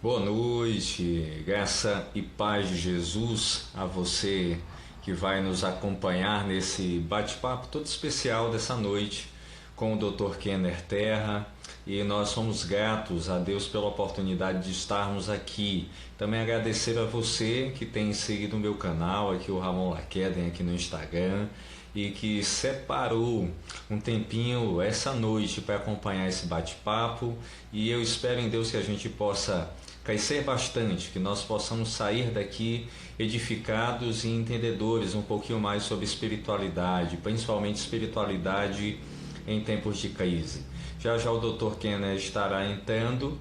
Boa noite, graça e paz de Jesus a você que vai nos acompanhar nesse bate-papo todo especial dessa noite com o Dr. Kenner Terra, e nós somos gratos a Deus pela oportunidade de estarmos aqui. Também agradecer a você que tem seguido o meu canal, aqui o Ramon Laqueden aqui no Instagram, e que separou um tempinho essa noite para acompanhar esse bate-papo. E eu espero em Deus que a gente possa crescer bastante, que nós possamos sair daqui edificados e entendedores um pouquinho mais sobre espiritualidade, principalmente espiritualidade em tempos de crise. Já já o Dr. Kenner estará entrando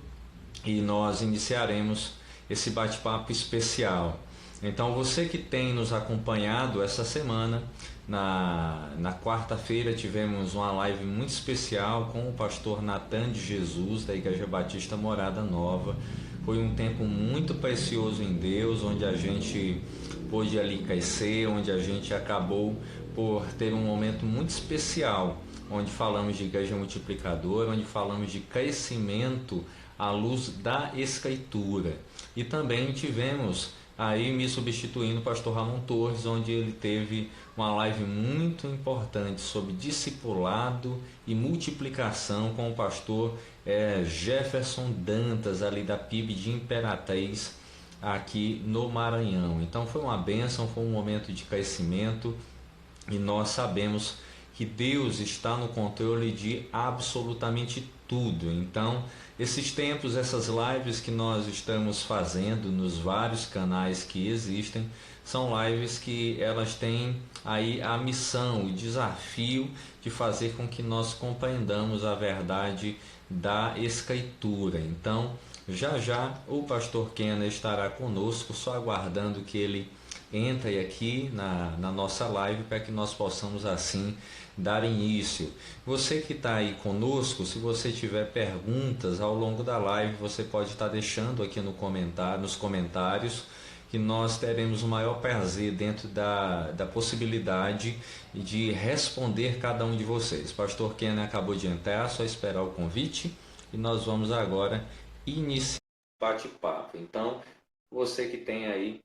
e nós iniciaremos esse bate-papo especial. Então, você que tem nos acompanhado essa semana, na quarta-feira tivemos uma live muito especial com o pastor Natan de Jesus, da Igreja Batista Morada Nova. Foi um tempo muito precioso em Deus, onde a gente pôde ali crescer, onde a gente acabou por ter um momento muito especial, onde falamos de igreja multiplicadora, onde falamos de crescimento à luz da Escritura. E também tivemos aí me substituindo o pastor Ramon Torres, onde ele teve uma live muito importante sobre discipulado e multiplicação com o pastor Jefferson Dantas, ali da PIB de Imperatriz, aqui no Maranhão. Então foi uma bênção, foi um momento de crescimento, e nós sabemos que Deus está no controle de absolutamente tudo. Então, esses tempos, essas lives que nós estamos fazendo nos vários canais que existem, são lives que elas têm aí a missão, o desafio de fazer com que nós compreendamos a verdade da Escritura. Então, já já o pastor Kenner estará conosco, só aguardando que ele entre aqui na nossa live para que nós possamos assim dar início. Você que está aí conosco, se você tiver perguntas ao longo da live, você pode estar deixando aqui nos comentários, que nós teremos o maior prazer dentro da possibilidade de responder cada um de vocês. Pastor Kenner acabou de entrar, só esperar o convite e nós vamos agora iniciar o bate-papo. Então, você que tem aí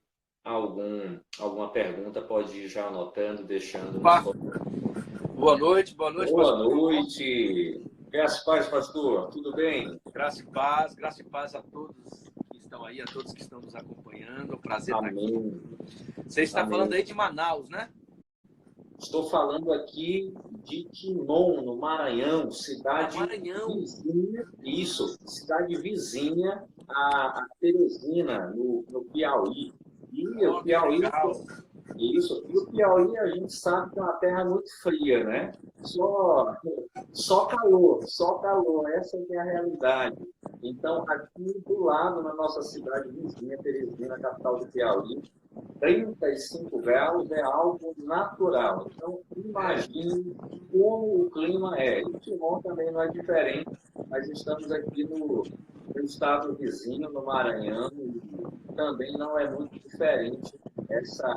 alguma pergunta, pode ir já anotando, deixando nos Opa, comentários. boa noite, Boa pastor. noite. Graças a paz, pastor. Tudo bem? Graça e paz a todos que estão aí, a todos que estão nos acompanhando. É um prazer estar aqui. Amém. Você está falando Amém. aí de Manaus, né? Estou falando aqui de Quimon, no Maranhão, Ah, cidade Maranhão. vizinha, isso, cidade vizinha a Teresina, no Piauí. E o Oh, que Piauí, legal. isso, e o Piauí a gente sabe que é uma terra muito fria, né? Só, só calor, essa que é a realidade. Então, aqui do lado, na nossa cidade vizinha, Teresina, capital do Piauí, 35 graus é algo natural. Então, É. imagine como o clima é. E Timon também não é diferente. Nós estamos aqui no estado vizinho, no Maranhão, e também não é muito diferente essa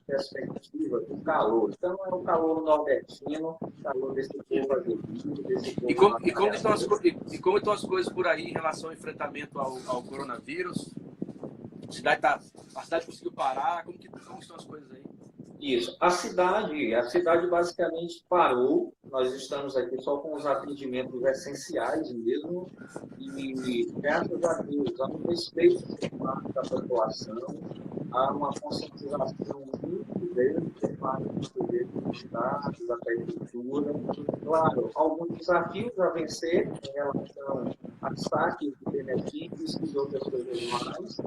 perspectiva do calor. Então, é o calor nordestino, o calor desse povo aguerrido, desse E povo como, e, como estão as, batalhador. e como estão as coisas por aí em relação ao enfrentamento ao coronavírus? A cidade conseguiu parar? Como estão as coisas aí? Isso. A cidade basicamente parou. Nós estamos aqui só com os atendimentos essenciais mesmo. E, graças a Deus, há um respeito por parte da população, há uma conscientização muito grande por parte dos governos do Estado, da Prefeitura. Claro, alguns desafios a vencer em relação a saques de benefícios e outras coisas mais,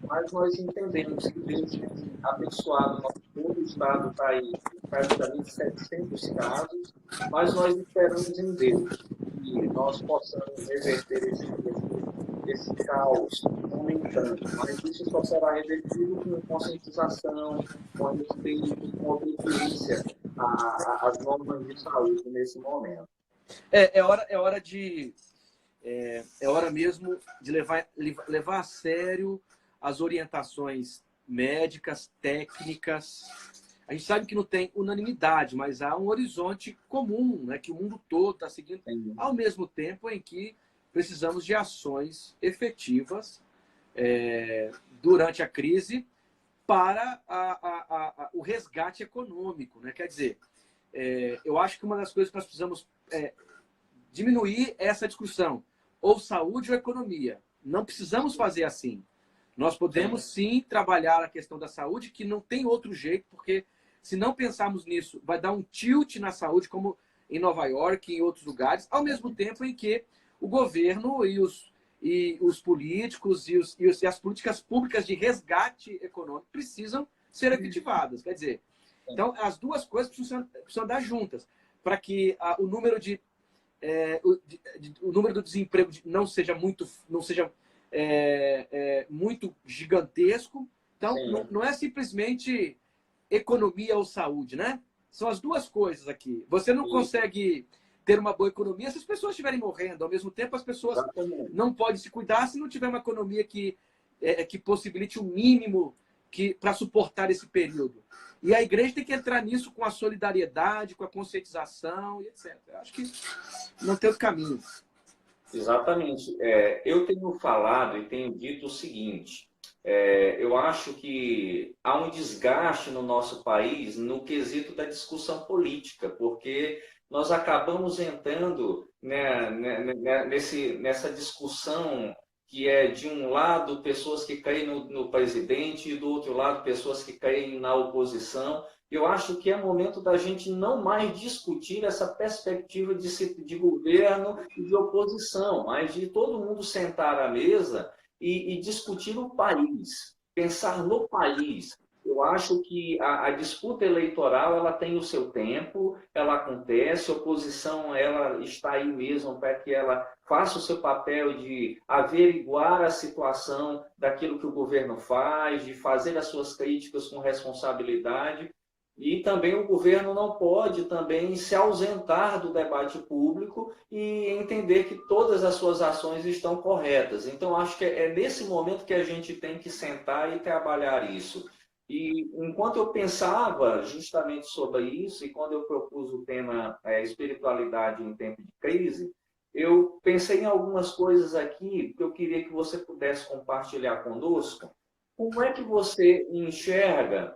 mas nós entendemos que Deus tem abençoado todo o estado, está aí praticamente 700 casos, mas nós esperamos em Deus que nós possamos reverter esse caos momentâneo, mas isso só será revertido com conscientização, com respeito, com obediência às normas de saúde nesse momento. É hora mesmo de levar a sério as orientações médicas, técnicas. A gente sabe que não tem unanimidade, mas há um horizonte comum, né, que o mundo todo está seguindo, ao mesmo tempo em que precisamos de ações efetivas durante a crise para o resgate econômico, né? Quer dizer, eu acho que uma das coisas que nós precisamos diminuir é essa discussão, ou saúde ou economia. Não precisamos fazer assim. Nós podemos sim trabalhar a questão da saúde, que não tem outro jeito, porque se não pensarmos nisso, vai dar um tilt na saúde, como em Nova York e em outros lugares, ao mesmo tempo em que o governo e os políticos e as políticas públicas de resgate econômico precisam ser efetivadas. Quer dizer, então as duas coisas precisam andar juntas, para que o número o número do desemprego não seja muito gigantesco. Então, não é simplesmente economia ou saúde, né? São as duas coisas aqui. Você não consegue ter uma boa economia se as pessoas estiverem morrendo. Ao mesmo tempo, as pessoas não podem se cuidar se não tiver uma economia que possibilite o mínimo para suportar esse período. E a igreja tem que entrar nisso com a solidariedade, com a conscientização e etc. Eu acho que não tem outro caminho. Exatamente. Eu tenho falado e tenho dito o seguinte, eu acho que há um desgaste no nosso país no quesito da discussão política, porque nós acabamos entrando, né, nessa discussão que é, de um lado, pessoas que caem no presidente e do outro lado, pessoas que caem na oposição. Eu acho que é momento da gente não mais discutir essa perspectiva de governo e de oposição, mas de todo mundo sentar à mesa e discutir o país, pensar no país. Eu acho que a disputa eleitoral ela tem o seu tempo, ela acontece, a oposição ela está aí mesmo para que ela faça o seu papel de averiguar a situação daquilo que o governo faz, de fazer as suas críticas com responsabilidade. E também o governo não pode também se ausentar do debate público e entender que todas as suas ações estão corretas. Então, acho que é nesse momento que a gente tem que sentar e trabalhar isso. E enquanto eu pensava justamente sobre isso, e quando eu propus o tema espiritualidade em tempo de crise, eu pensei em algumas coisas aqui que eu queria que você pudesse compartilhar conosco. Como é que você enxerga,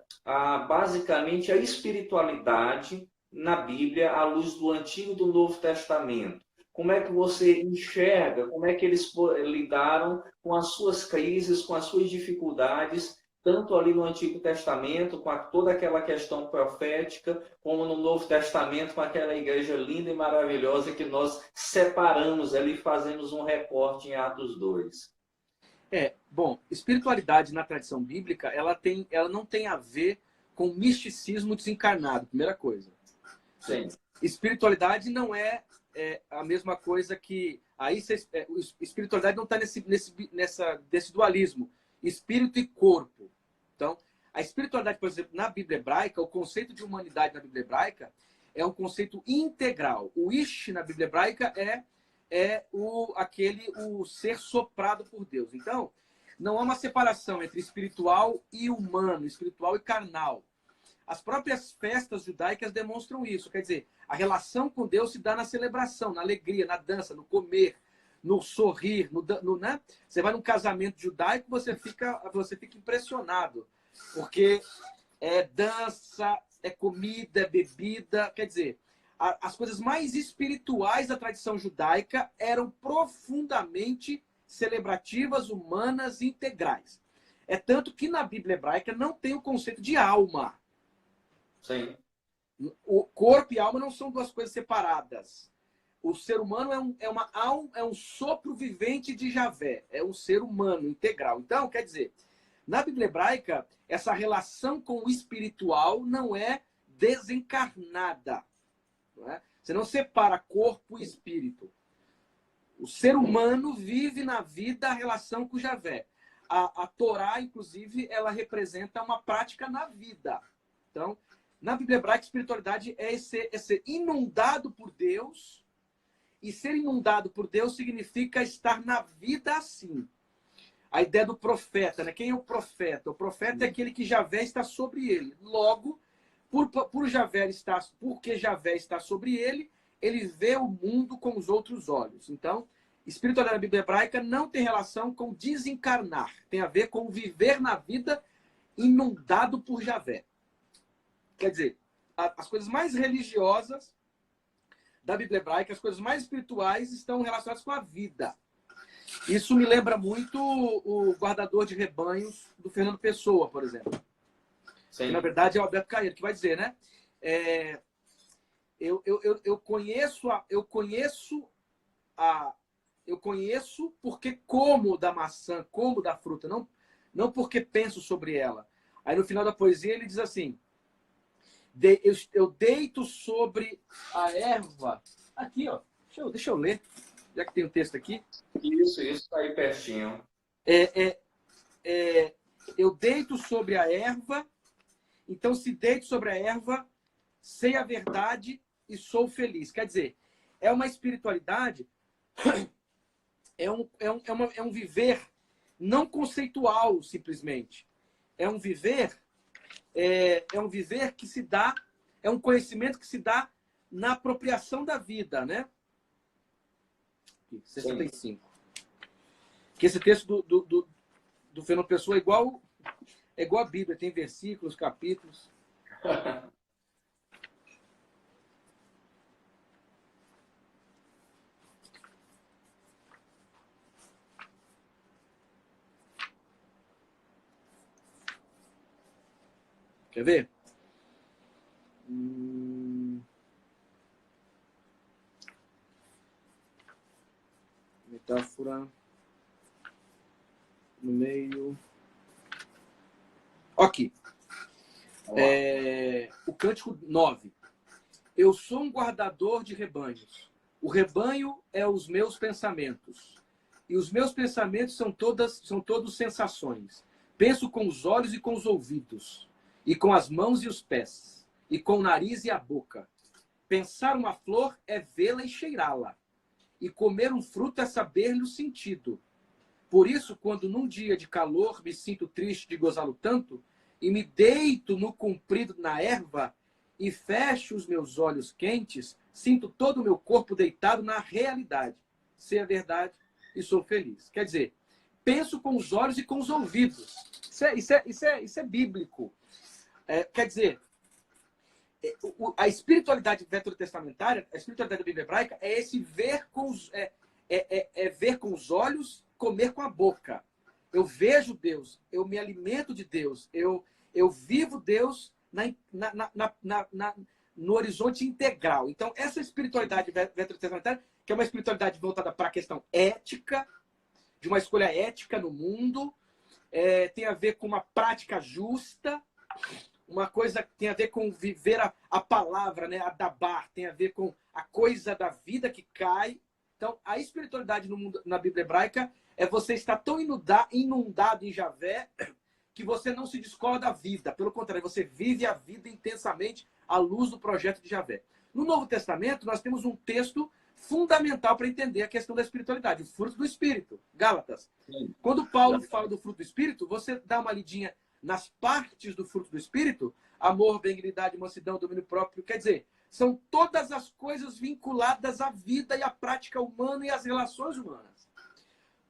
basicamente, a espiritualidade na Bíblia à luz do Antigo e do Novo Testamento? Como é que você enxerga, como é que eles lidaram com as suas crises, com as suas dificuldades, tanto ali no Antigo Testamento, com toda aquela questão profética, como no Novo Testamento, com aquela igreja linda e maravilhosa que nós separamos ali, fazemos um recorte em Atos 2. Bom, espiritualidade na tradição bíblica, ela não tem a ver com misticismo desencarnado, primeira coisa. Sim. Espiritualidade não é a mesma coisa que... espiritualidade não está nesse dualismo, espírito e corpo. Então, a espiritualidade, por exemplo, na Bíblia hebraica, o conceito de humanidade na Bíblia hebraica é um conceito integral. O Ish na Bíblia hebraica é o ser soprado por Deus. Então, não há uma separação entre espiritual e humano, espiritual e carnal. As próprias festas judaicas demonstram isso. Quer dizer, a relação com Deus se dá na celebração, na alegria, na dança, no comer, no sorrir, né? Você vai num casamento judaico, você fica impressionado, porque é dança, é comida, é bebida. Quer dizer, as coisas mais espirituais da tradição judaica eram profundamente celebrativas, humanas e integrais. É tanto que na Bíblia hebraica não tem o conceito de alma. Sim. O corpo e a alma não são duas coisas separadas. O ser humano é um sopro vivente de Javé. É um ser humano integral. Então, quer dizer, na Bíblia hebraica, essa relação com o espiritual não é desencarnada. Não é? Você não separa corpo e espírito. O ser humano vive na vida a relação com Javé. A Torá, inclusive, ela representa uma prática na vida. Então, na Bíblia hebraica, espiritualidade é ser inundado por Deus. E ser inundado por Deus significa estar na vida assim. A ideia do profeta, né? Quem é o profeta? O profeta é aquele que Javé está sobre ele. Logo, porque Javé está sobre ele, ele vê o mundo com os outros olhos. Então, espiritualidade da Bíblia hebraica não tem relação com desencarnar. Tem a ver com viver na vida inundado por Javé. Quer dizer, as coisas mais religiosas da Bíblia hebraica, as coisas mais espirituais estão relacionadas com a vida. Isso me lembra muito o guardador de rebanhos do Fernando Pessoa, por exemplo. Que, na verdade, é o Alberto Caeiro que vai dizer, né? Eu conheço porque como da maçã, como da fruta, não porque penso sobre ela. Aí no final da poesia ele diz assim: eu deito sobre a erva. Aqui, ó. Deixa eu ler, já que tem um texto aqui. Isso, está aí pertinho. Eu deito sobre a erva, então se deito sobre a erva, sei a verdade e sou feliz. Quer dizer, é uma espiritualidade, é um viver não conceitual, simplesmente. É um viver que se dá, é um conhecimento que se dá na apropriação da vida, né? 65. Que esse texto do Fernando Pessoa é igual a Bíblia, tem versículos, capítulos. Quer ver? Metáfora no meio. Aqui. O cântico 9. Eu sou um guardador de rebanhos. O rebanho é os meus pensamentos. E os meus pensamentos são todos sensações. Penso com os olhos e com os ouvidos. E com as mãos e os pés. E com o nariz e a boca. Pensar uma flor é vê-la e cheirá-la. E comer um fruto é saber-lhe o sentido. Por isso, quando num dia de calor me sinto triste de gozá-lo tanto, e me deito no comprido na erva, e fecho os meus olhos quentes, sinto todo o meu corpo deitado na realidade. Sei a verdade e sou feliz. Quer dizer, penso com os olhos e com os ouvidos. Isso é bíblico. Quer dizer, a espiritualidade veterotestamentária, a espiritualidade da Bíblia hebraica, é esse ver com os, ver com os olhos, comer com a boca. Eu vejo Deus, eu me alimento de Deus, eu vivo Deus no horizonte integral. Então, essa espiritualidade veterotestamentária, que é uma espiritualidade voltada para a questão ética, de uma escolha ética no mundo, tem a ver com uma prática justa, uma coisa que tem a ver com viver a palavra, né? A dabar, tem a ver com a coisa da vida que cai. Então, a espiritualidade no mundo, na Bíblia hebraica, é você estar tão inundado em Javé que você não se descola da vida. Pelo contrário, você vive a vida intensamente à luz do projeto de Javé. No Novo Testamento, nós temos um texto fundamental para entender a questão da espiritualidade, o fruto do Espírito, Gálatas. Sim. Quando Paulo fala do fruto do Espírito, você dá uma lidinha nas partes do fruto do Espírito, amor, benignidade, mansidão, domínio próprio, quer dizer, são todas as coisas vinculadas à vida e à prática humana e às relações humanas.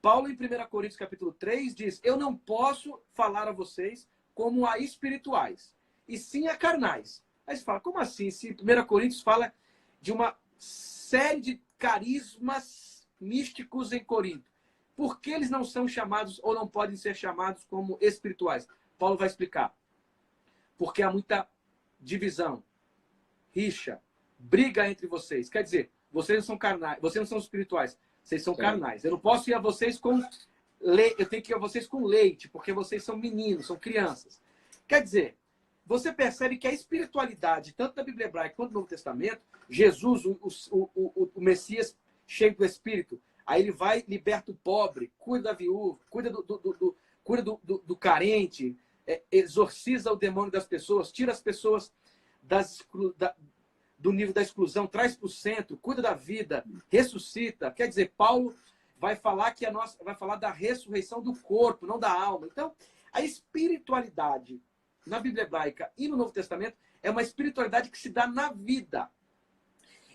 Paulo, em 1 Coríntios capítulo 3, diz: eu não posso falar a vocês como a espirituais, e sim a carnais. Aí você fala, como assim? Se 1 Coríntios fala de uma série de carismas místicos em Corinto, por que eles não são chamados ou não podem ser chamados como espirituais? Paulo vai explicar. Porque há muita divisão, rixa, briga entre vocês. Quer dizer, vocês não são carnais, vocês não são espirituais, vocês são carnais. Eu não posso ir a vocês com leite, eu tenho que ir a vocês com leite, porque vocês são meninos, são crianças. Quer dizer, você percebe que a espiritualidade, tanto da Bíblia hebraica quanto do Novo Testamento, Jesus, o Messias cheio do Espírito, aí ele vai, liberta o pobre, cuida da viúva, cuida do carente, exorciza o demônio das pessoas, tira as pessoas do nível da exclusão, traz para o centro, cuida da vida, ressuscita. Quer dizer, Paulo vai falar vai falar da ressurreição do corpo, não da alma. Então, a espiritualidade na Bíblia hebraica e no Novo Testamento é uma espiritualidade que se dá na vida.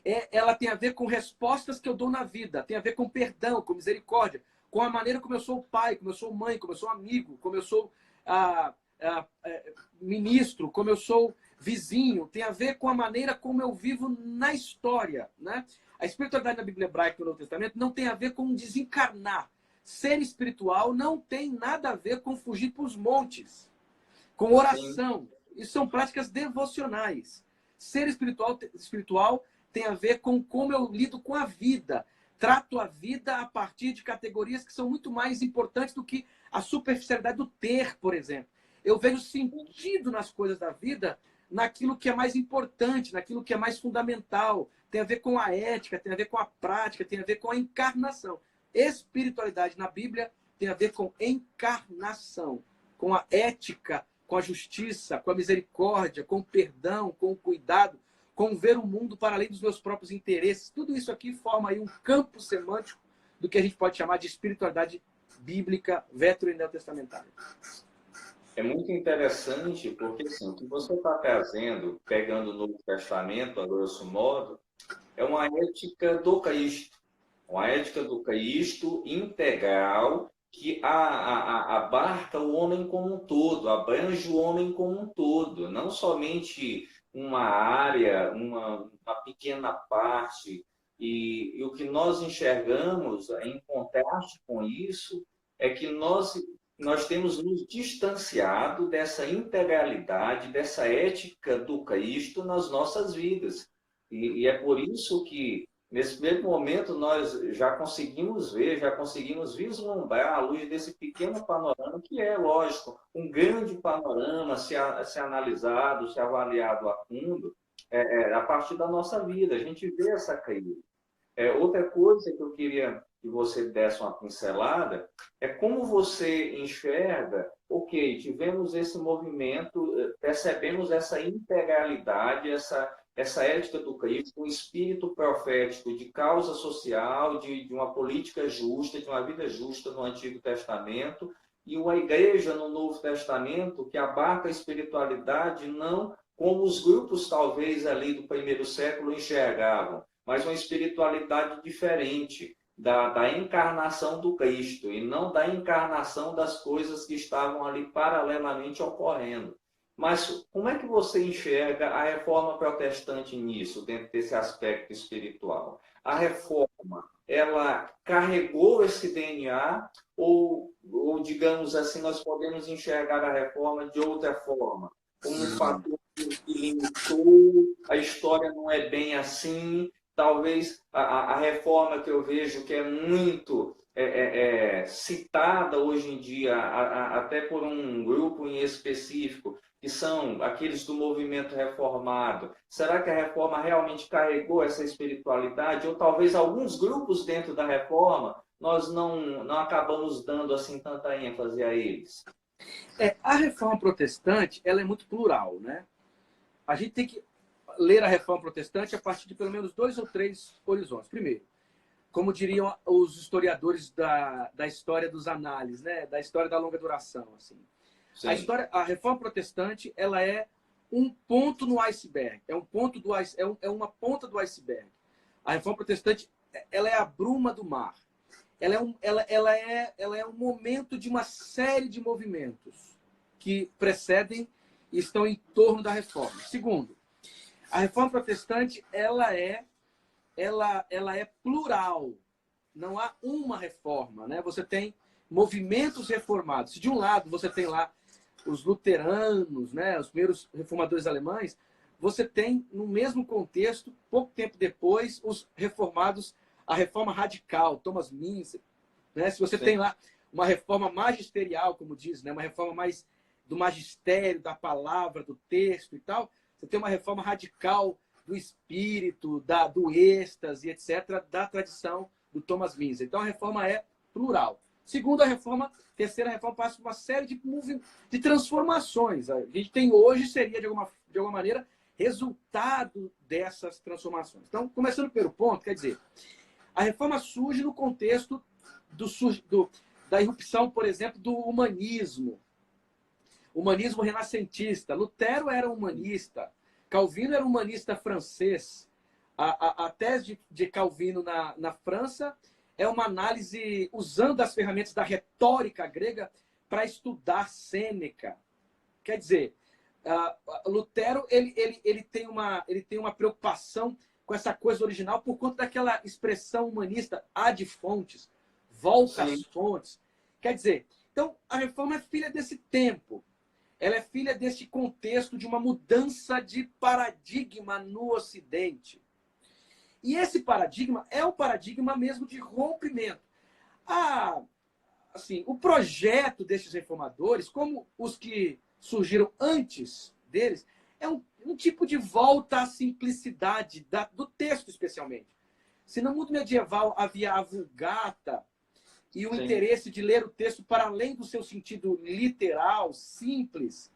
Ela tem a ver com respostas que eu dou na vida, tem a ver com perdão, com misericórdia, com a maneira como eu sou pai, como eu sou mãe, como eu sou amigo, como eu sou ministro, como eu sou vizinho, tem a ver com a maneira como eu vivo na história, né? A espiritualidade na Bíblia Hebraica e no Novo Testamento não tem a ver com desencarnar. Ser espiritual não tem nada a ver com fugir para os montes, com oração. Isso são práticas devocionais. Ser espiritual tem a ver com como eu lido com a vida. Trato a vida a partir de categorias que são muito mais importantes do que a superficialidade do ter, por exemplo. Eu vejo sentido nas coisas da vida, naquilo que é mais importante, naquilo que é mais fundamental. Tem a ver com a ética, tem a ver com a prática, tem a ver com a encarnação. Espiritualidade na Bíblia tem a ver com encarnação, com a ética, com a justiça, com a misericórdia, com o perdão, com o cuidado, com ver o mundo para além dos meus próprios interesses. Tudo isso aqui forma aí um campo semântico do que a gente pode chamar de espiritualidade bíblica vetero- e neotestamentária. É muito interessante porque assim, o que você está trazendo, pegando o Novo Testamento, a grosso modo, é uma ética do Cristo. Uma ética do Cristo integral que abarca o homem como um todo, abrange o homem como um todo, não somente uma área, uma pequena parte. E o que nós enxergamos em contraste com isso é que nós temos nos distanciado dessa integralidade, dessa ética do Cristo nas nossas vidas. E é por isso que, nesse primeiro momento, nós já conseguimos ver, já conseguimos vislumbrar à luz desse pequeno panorama, que é, lógico, um grande panorama, se analisado, se avaliado a fundo, a partir da nossa vida. A gente vê essa crise. Outra coisa que eu queria que você desse uma pincelada é como você enxerga, ok, tivemos esse movimento, percebemos essa integralidade, essa ética do Cristo, um espírito profético de causa social, de uma política justa, de uma vida justa no Antigo Testamento, e uma igreja no Novo Testamento que abarca a espiritualidade não como os grupos talvez ali do primeiro século enxergavam, mas uma espiritualidade diferente da encarnação do Cristo e não da encarnação das coisas que estavam ali paralelamente ocorrendo. Mas como é que você enxerga a reforma protestante nisso, dentro desse aspecto espiritual? A reforma, ela carregou esse DNA ou, digamos assim, nós podemos enxergar a reforma de outra forma? Como um fator que limitou, a história não é bem assim. Talvez a reforma que eu vejo que é muito citada hoje em dia, até por um grupo em específico, que são aqueles do movimento reformado. Será que a reforma realmente carregou essa espiritualidade? Ou talvez alguns grupos dentro da reforma nós não acabamos dando assim tanta ênfase a eles? A reforma protestante, ela é muito plural, né? A gente tem que ler a reforma protestante a partir de pelo menos 2 ou 3 horizontes. Primeiro, como diriam os historiadores da história dos análises, né? Da história da longa duração, assim. A reforma protestante, ela é um ponto no iceberg, é uma ponta do iceberg. A reforma protestante, ela é a bruma do mar. Ela é um momento de uma série de movimentos que precedem e estão em torno da reforma. Segundo, a reforma protestante, ela é plural. Não há uma reforma, né? Você tem movimentos reformados. De um lado, você tem lá os luteranos, né? Os primeiros reformadores alemães. Você tem, no mesmo contexto, pouco tempo depois, os reformados, a reforma radical, Thomas Minzer, né? Se você tem lá uma reforma magisterial, como diz, né? Uma reforma mais do magistério, da palavra, do texto e tal, você tem uma reforma radical do espírito, do êxtase, etc., da tradição do Thomas Minzer. Então, a reforma é plural. Segundo, terceira reforma passa por uma série de transformações. A gente tem hoje, seria, de alguma maneira, resultado dessas transformações. Então, começando pelo ponto, quer dizer, a reforma surge no contexto da irrupção, por exemplo, do humanismo renascentista. Lutero era humanista, Calvino era humanista francês, A tese de Calvino na França é uma análise usando as ferramentas da retórica grega para estudar Sêneca. Quer dizer, Lutero ele tem uma preocupação com essa coisa original por conta daquela expressão humanista ad fontes, volta às fontes. Quer dizer, então a reforma é filha desse tempo. Ela é filha desse contexto de uma mudança de paradigma no Ocidente. E esse paradigma é o paradigma mesmo de rompimento. Assim, o projeto destes reformadores, como os que surgiram antes deles, é um tipo de volta à simplicidade do texto, especialmente. Se no mundo medieval havia a vulgata e o interesse de ler o texto para além do seu sentido literal, simples,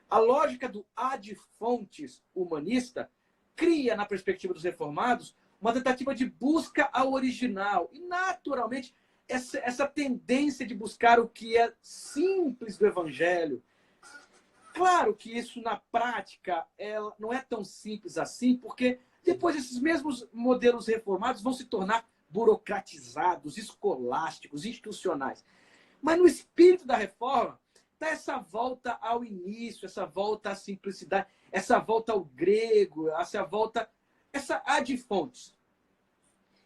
a lógica do ad fontes humanista cria, na perspectiva dos reformados, uma tentativa de busca ao original. E, naturalmente, essa tendência de buscar o que é simples do Evangelho. Claro que isso, na prática, não é tão simples assim, porque depois esses mesmos modelos reformados vão se tornar burocratizados, escolásticos, institucionais. Mas no espírito da reforma está essa volta ao início, essa volta à simplicidade, essa volta ao grego, essa ad fontes,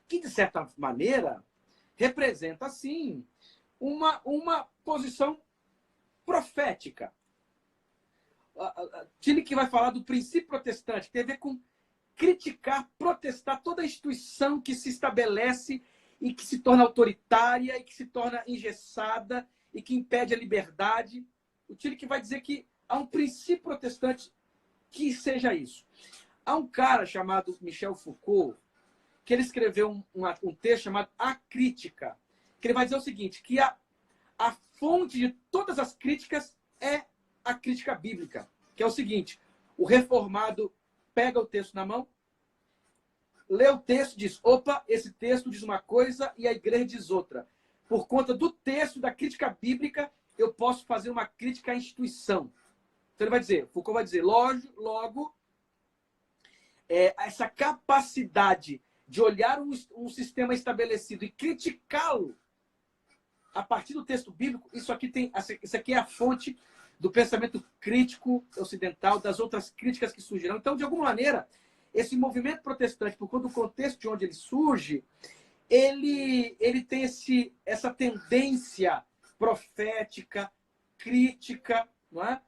que, de certa maneira, representa, sim, uma posição profética. Tillich vai falar do princípio protestante, que tem a ver com criticar, protestar toda a instituição que se estabelece e que se torna autoritária e que se torna engessada e que impede a liberdade. O Tillich vai dizer que há um princípio protestante que seja isso. Há um cara chamado Michel Foucault, que ele escreveu um texto chamado A Crítica, que ele vai dizer o seguinte, que a fonte de todas as críticas é a crítica bíblica, que é o seguinte: o reformado pega o texto na mão, lê o texto e diz, opa, esse texto diz uma coisa e a igreja diz outra. Por conta do texto, da crítica bíblica, eu posso fazer uma crítica à instituição. Então ele vai dizer, Foucault vai dizer, logo essa capacidade de olhar um sistema estabelecido e criticá-lo a partir do texto bíblico, isso aqui é a fonte do pensamento crítico ocidental, das outras críticas que surgirão. Então, de alguma maneira, esse movimento protestante, por conta do contexto de onde ele surge, ele tem essa tendência profética, crítica, não é?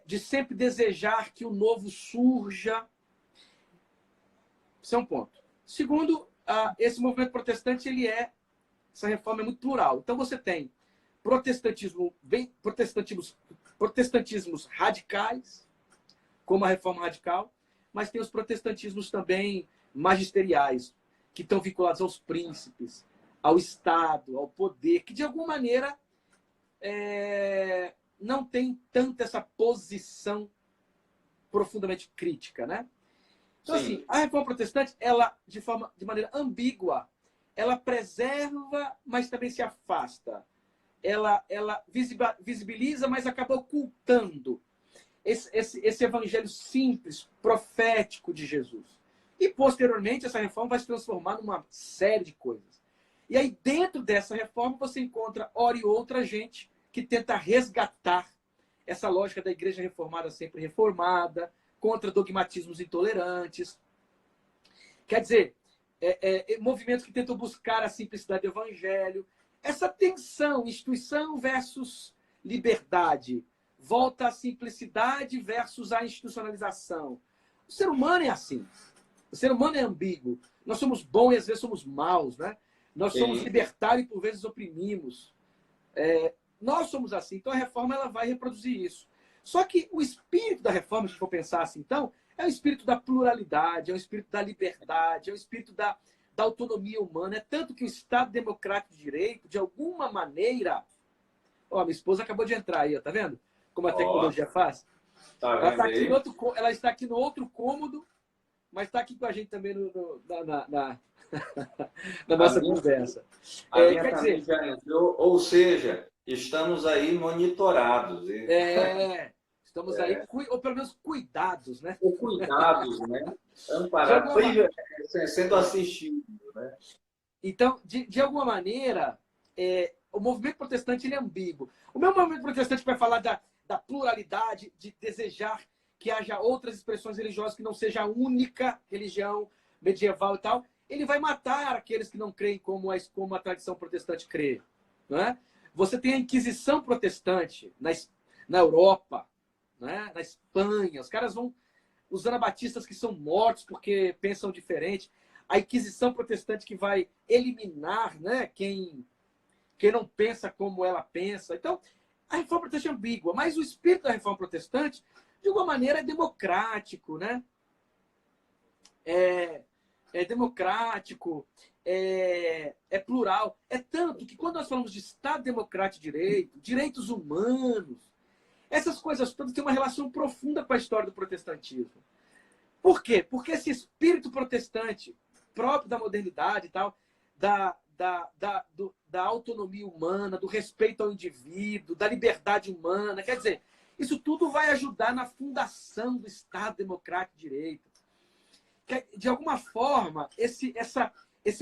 De sempre desejar que o novo surja. Esse é um ponto. Segundo, esse movimento protestante, essa reforma é muito plural. Então, você tem protestantismos radicais, como a reforma radical, mas tem os protestantismos também magisteriais, que estão vinculados aos príncipes, ao Estado, ao poder, que de alguma maneira não tem tanta essa posição profundamente crítica, né? Então, assim, a reforma protestante, ela, de maneira ambígua, ela preserva, mas também se afasta. Ela visibiliza, mas acaba ocultando esse evangelho simples, profético de Jesus. E, posteriormente, essa reforma vai se transformar numa série de coisas. E aí, dentro dessa reforma, você encontra, hora e outra, gente que tenta resgatar essa lógica da igreja reformada sempre reformada, contra dogmatismos intolerantes. Quer dizer, movimentos que tentam buscar a simplicidade do evangelho. Essa tensão, instituição versus liberdade, volta à simplicidade versus a institucionalização. O ser humano é assim. O ser humano é ambíguo. Nós somos bons e às vezes somos maus, né? Nós somos libertários e por vezes oprimimos. Nós somos assim. Então a reforma ela vai reproduzir isso. Só que o espírito da reforma, se for pensar assim, então, é o espírito da pluralidade, é o espírito da liberdade, é o espírito da autonomia humana. É tanto que o Estado Democrático de Direito, de alguma maneira... Minha esposa acabou de entrar aí, tá vendo? Como a tecnologia faz. Ela está aqui no outro cômodo, mas está aqui com a gente também na nossa conversa. Quer dizer, ou seja, estamos aí monitorados. Estamos aí, ou pelo menos cuidados, né? Ou cuidados, né? Amparados, sendo assistido, né? Então, de alguma maneira, o movimento protestante ele é ambíguo. O meu movimento protestante vai falar da pluralidade, de desejar que haja outras expressões religiosas que não seja a única religião medieval e tal. Ele vai matar aqueles que não creem como a tradição protestante crê. Não é? Você tem a Inquisição protestante na Europa, né? Na Espanha. Os caras vão os anabatistas que são mortos porque pensam diferente. A Inquisição protestante que vai eliminar, né, quem não pensa como ela pensa. Então, a Reforma Protestante é ambígua, mas o espírito da Reforma Protestante, de alguma maneira, é democrático, né? É democrático, é plural. É tanto que quando nós falamos de Estado Democrático de Direito, direitos humanos, essas coisas todas têm uma relação profunda com a história do protestantismo. Por quê? Porque esse espírito protestante, próprio da modernidade e tal, da autonomia humana, do respeito ao indivíduo, da liberdade humana, quer dizer, isso tudo vai ajudar na fundação do Estado Democrático de Direito. De alguma forma, esse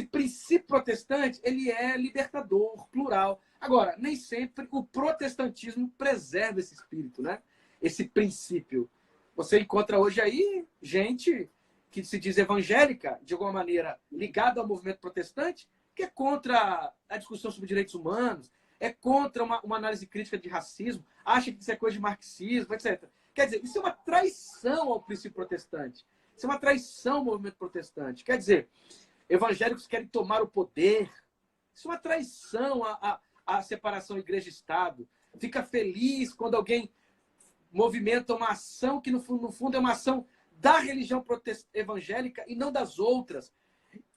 princípio protestante ele é libertador, plural. Agora, nem sempre o protestantismo preserva esse espírito, né? Esse princípio. Você encontra hoje aí gente que se diz evangélica, de alguma maneira ligada ao movimento protestante, que é contra a discussão sobre direitos humanos, é contra uma análise crítica de racismo, acha que isso é coisa de marxismo, etc. Quer dizer, isso é uma traição ao princípio protestante. Isso é uma traição ao movimento protestante. Quer dizer, evangélicos querem tomar o poder. Isso é uma traição à separação igreja-estado. Fica feliz quando alguém movimenta uma ação que, no fundo, é uma ação da religião evangélica e não das outras.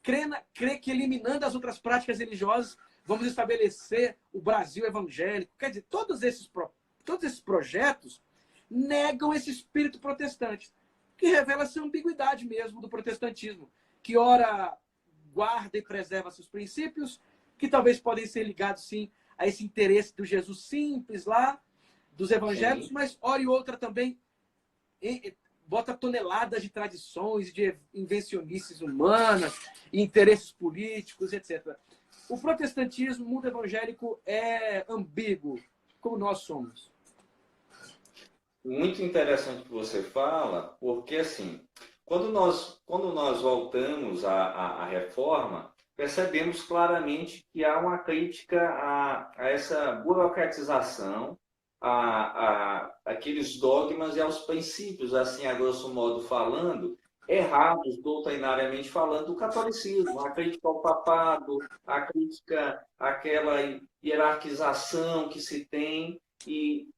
Crê que eliminando as outras práticas religiosas, vamos estabelecer o Brasil evangélico. Quer dizer, todos esses projetos negam esse espírito protestante, que revela essa ambiguidade mesmo do protestantismo, que ora guarda e preserva seus princípios, que talvez podem ser ligados, sim, a esse interesse do Jesus simples lá, dos evangélicos, sim, mas hora e outra também bota toneladas de tradições, de invencionices humanas, interesses políticos, etc. O protestantismo, o mundo evangélico é ambíguo, como nós somos. Muito interessante o que você fala, porque assim, quando nós voltamos à reforma, percebemos claramente que há uma crítica a essa burocratização, aqueles dogmas e aos princípios, assim, a grosso modo falando, errados, doutrinariamente falando, do catolicismo, a crítica ao papado, a crítica àquela hierarquização que se tem. E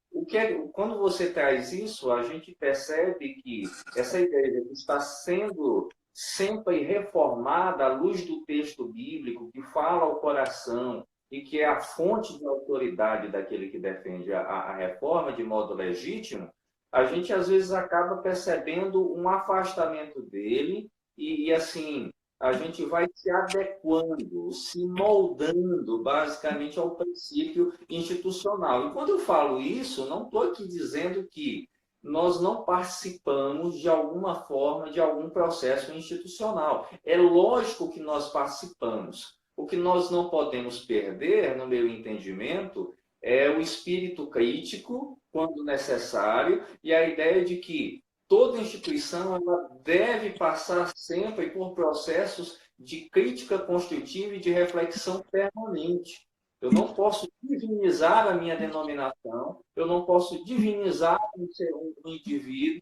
quando você traz isso, a gente percebe que essa igreja está sendo sempre reformada à luz do texto bíblico, que fala ao coração, e que é a fonte de autoridade daquele que defende a reforma de modo legítimo, a gente às vezes acaba percebendo um afastamento dele e assim, a gente vai se adequando, se moldando basicamente ao princípio institucional. E quando eu falo isso, não estou aqui dizendo que nós não participamos de alguma forma de algum processo institucional. É lógico que nós participamos. O que nós não podemos perder, no meu entendimento, é o espírito crítico, quando necessário, e a ideia de que toda instituição ela deve passar sempre por processos de crítica construtiva e de reflexão permanente. Eu não posso divinizar a minha denominação, eu não posso divinizar um indivíduo,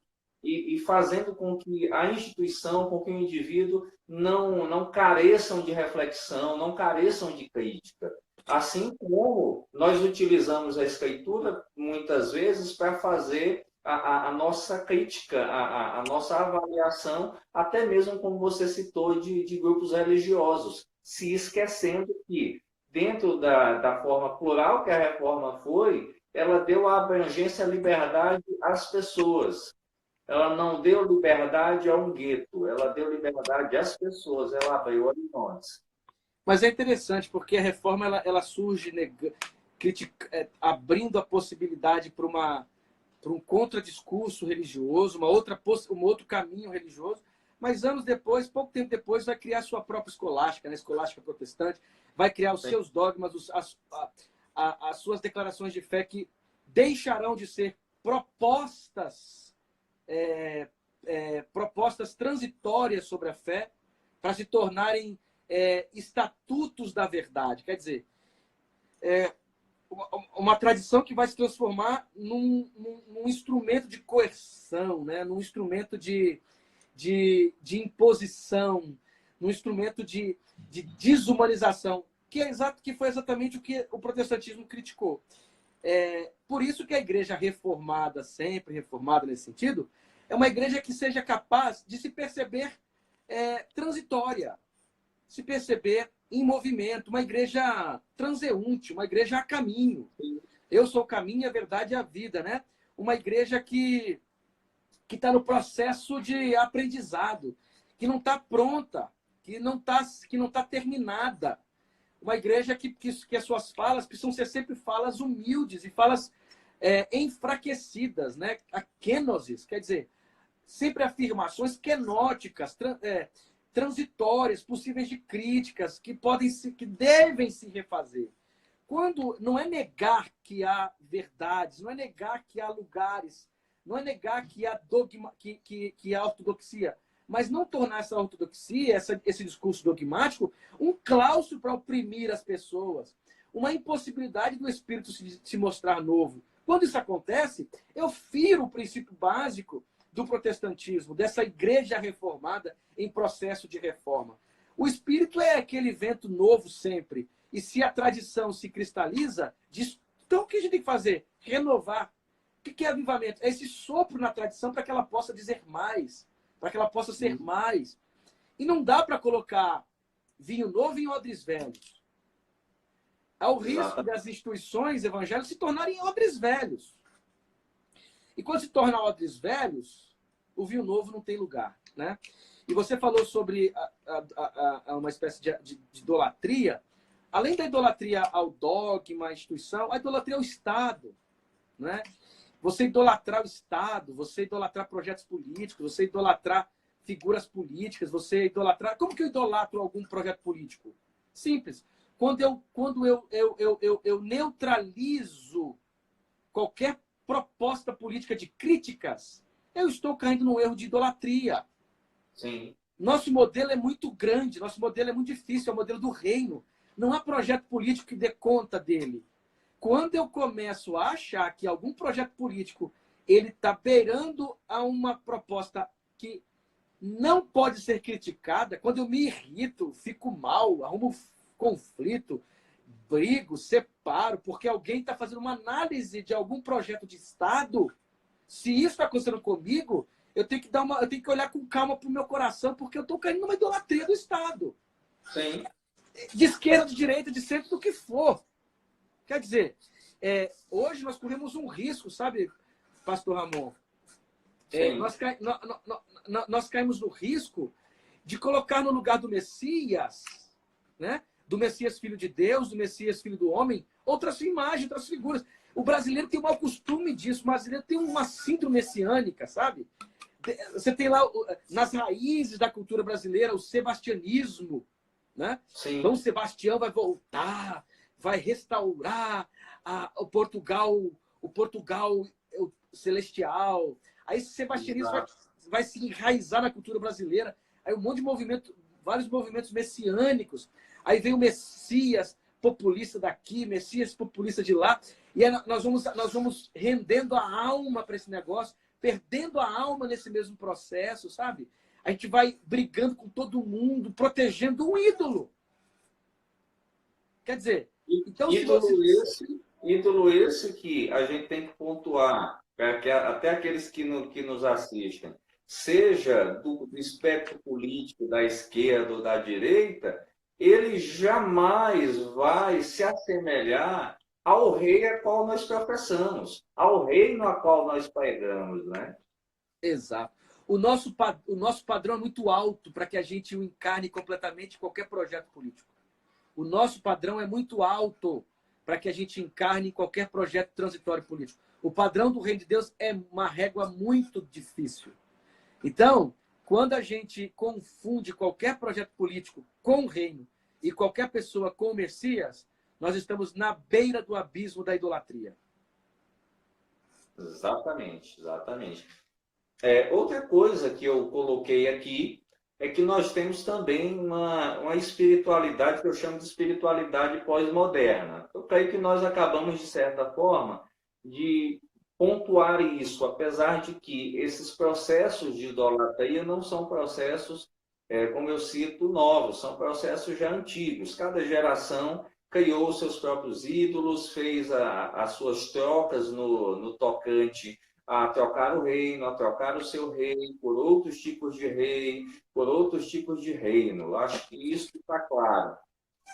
e fazendo com que a instituição, com que o indivíduo não careçam de reflexão, não careçam de crítica. Assim como nós utilizamos a escritura, muitas vezes, para fazer a nossa crítica, a nossa avaliação, até mesmo como você citou, de grupos religiosos, se esquecendo que, dentro da forma plural que a reforma foi, ela deu a abrangência, a liberdade às pessoas. Ela não deu liberdade a um gueto, ela deu liberdade às pessoas, ela abriu horizontes. Mas é interessante, porque a reforma ela surge abrindo a possibilidade para um contradiscurso religioso, um outro caminho religioso, mas anos depois, pouco tempo depois, vai criar sua própria escolástica, né? Escolástica protestante, vai criar os seus dogmas, as suas declarações de fé que deixarão de ser propostas, propostas transitórias sobre a fé para se tornarem estatutos da verdade. Quer dizer, uma tradição que vai se transformar num instrumento de coerção, né? Num instrumento de imposição, num instrumento de desumanização, que foi exatamente o que o protestantismo criticou. Por isso que a igreja reformada, sempre reformada nesse sentido, é uma igreja que seja capaz de se perceber transitória, se perceber em movimento, uma igreja transeunte, uma igreja a caminho. Eu sou o caminho, a verdade e a vida, né? Uma igreja que está no processo de aprendizado, que não está pronta, que não tá terminada. Uma igreja que as suas falas precisam ser sempre falas humildes e falas enfraquecidas, né? A kenosis, quer dizer, sempre afirmações kenóticas, transitórias, possíveis de críticas, que devem se refazer. Quando não é negar que há verdades, não é negar que há lugares, não é negar que há dogma, que há ortodoxia, mas não tornar essa ortodoxia, esse discurso dogmático, um claustro para oprimir as pessoas, uma impossibilidade do Espírito se mostrar novo. Quando isso acontece, eu firo o princípio básico do protestantismo, dessa igreja reformada em processo de reforma. O Espírito é aquele vento novo sempre. E se a tradição se cristaliza, então o que a gente tem que fazer? Renovar. O que é avivamento? É esse sopro na tradição para que ela possa dizer mais, para que ela possa ser mais. E não dá para colocar vinho novo em odres velhos. Há o risco das instituições evangélicas se tornarem odres velhos. E quando se tornam odres velhos, o vinho novo não tem lugar, né? E você falou sobre uma espécie de idolatria. Além da idolatria ao dogma, à instituição, a idolatria ao Estado, né? Você idolatrar o Estado, você idolatrar projetos políticos, você idolatrar figuras políticas, você idolatrar... Como que eu idolatro algum projeto político? Simples. Quando eu neutralizo qualquer proposta política de críticas, eu estou caindo num erro de idolatria. Sim. Nosso modelo é muito grande, nosso modelo é muito difícil, é o modelo do reino. Não há projeto político que dê conta dele. Quando eu começo a achar que algum projeto político ele está beirando a uma proposta que não pode ser criticada, quando eu me irrito, fico mal, arrumo conflito, brigo, separo, porque alguém está fazendo uma análise de algum projeto de Estado, se isso está acontecendo comigo, eu tenho que olhar com calma para o meu coração, porque eu estou caindo numa idolatria do Estado. Sim. De esquerda, de direita, de centro, do que for. Quer dizer, hoje nós corremos um risco, sabe, Pastor Ramon? Nós caímos no risco de colocar no lugar do Messias, né? Do Messias filho de Deus, do Messias filho do homem, outras imagens, outras figuras. O brasileiro tem um mau costume disso, o brasileiro tem uma síndrome messiânica, sabe? Você tem lá, nas raízes da cultura brasileira, o sebastianismo, né? Sim. Então, Sebastião vai voltar, vai restaurar o Portugal celestial. Aí esse sebastianismo vai se enraizar na cultura brasileira. Aí um monte de movimento, vários movimentos messiânicos. Aí vem o Messias populista daqui, Messias populista de lá. E aí nós vamos rendendo a alma para esse negócio, perdendo a alma nesse mesmo processo, sabe? A gente vai brigando com todo mundo, protegendo um ídolo. Quer dizer, então ídolo esse que a gente tem que pontuar, até aqueles que nos assistem, seja do espectro político da esquerda ou da direita, ele jamais vai se assemelhar ao rei a qual nós professamos, ao reino a qual nós pregamos, né? Exato. O nosso padrão é muito alto para que a gente o encarne completamente em qualquer projeto político. O nosso padrão é muito alto para que a gente encarne em qualquer projeto transitório político. O padrão do reino de Deus é uma régua muito difícil. Então, quando a gente confunde qualquer projeto político com o reino e qualquer pessoa com o Messias, nós estamos na beira do abismo da idolatria. Exatamente, exatamente. Outra coisa que eu coloquei aqui é que nós temos também uma espiritualidade que eu chamo de espiritualidade pós-moderna. Eu creio que nós acabamos, de certa forma, de pontuar isso, apesar de que esses processos de idolatria não são processos, como eu cito, novos, são processos já antigos. Cada geração criou seus próprios ídolos, fez as suas trocas no tocante a trocar o reino, a trocar o seu rei por outros tipos de rei, por outros tipos de reino. Eu acho que isso está claro.